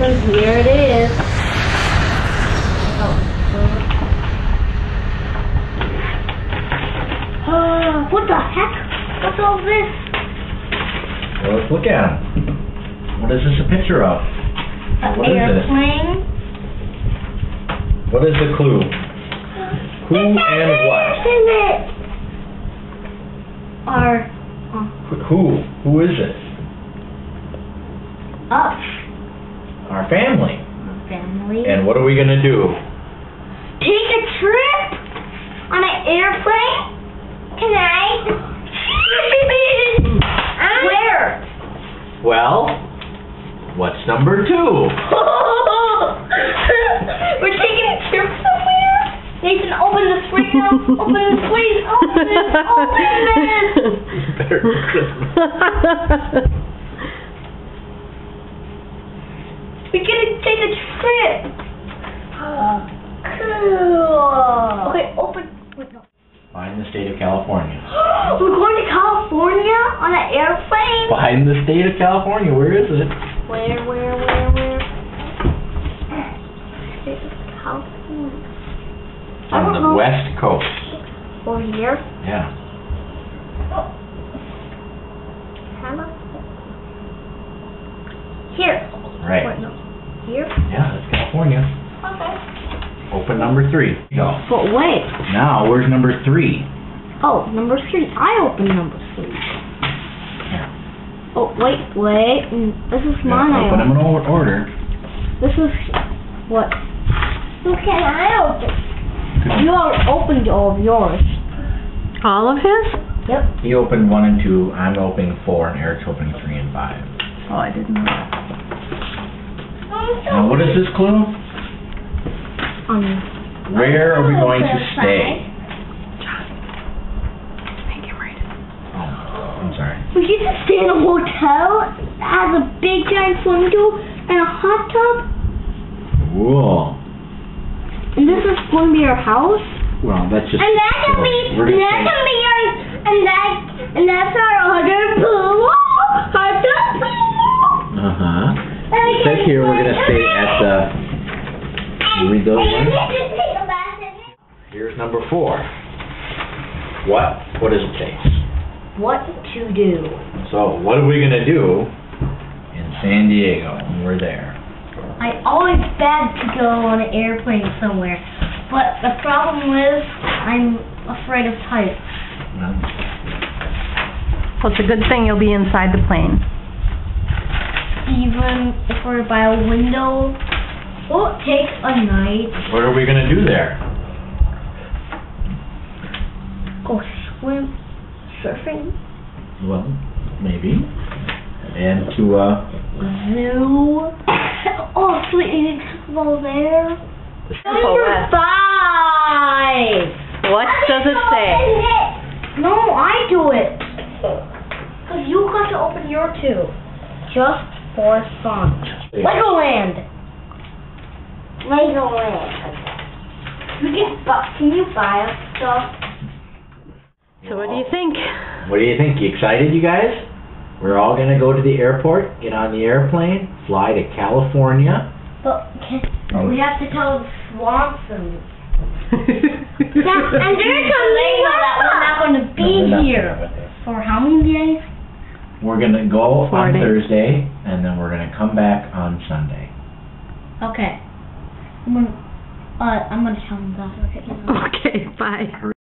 because here it is. What the heck? What's all this? Well, let's look at them. What is this a picture of? An airplane. What is the clue? Who and what? Isn't it? Who is it? Us. Our family. Our family. And what are we gonna do? Take a trip on an airplane? Can I? Where? Well, what's number 2? We're taking a trip somewhere? Nathan, open this right now. Open this, please. Open this. Open this. Merry Christmas. We're gonna take a trip. Cool. Okay, open. Wait, no. Find the state of California. We're going to California on an airplane? Find the state of California. Where is it? Where? State of California. On the west coast. Over here? Yeah. Here. Right. Wait, no. Here? Yeah, that's California. Okay. Open number 3. Go. But wait. Now, where's number 3? Oh, number 3. I opened number 3. Yeah. Oh, wait. This is mine. Open them in order. This is what? Who can I open? You all opened all of yours. All of his? Yep. He opened 1 and 2. I'm opening 4, and Eric's opening 3 and 5. Oh, I didn't know that. Now, what is this clue? Where are we going to stay? Make him read it. Oh, I'm sorry. We get to stay in a hotel that has a big giant swimming pool and a hot tub. Cool. And this is going to be our house. Well, that's just. And that's gonna be our, and that's our other pool. Hot tub pool. It says here we're gonna stay at the. You read those ones? Here's number 4. What does it say? What to do? So, what are we gonna do in San Diego when we're there? I always beg to go on an airplane somewhere, but the problem is I'm afraid of heights. Well, it's a good thing you'll be inside the plane. Even if we're by a window, will it take a night? What are we gonna do there? Go swim, surfing, Well, maybe. And to zoo. Oh, sweet, you can go there. Number 5. What does it say? No, I do it. Because you got to open your 2. Just for fun. Legoland. Can you buy us stuff? So what do you think? What do you think? You excited, you guys? We're all gonna go to the airport, get on the airplane, fly to California. But we have to tell the Swansons. And they're telling that we're not going to be here. For how many days? We're gonna go 4 on days. Thursday, and then we're gonna come back on Sunday. Okay. I'm gonna tell them that. Okay, bye. Hurry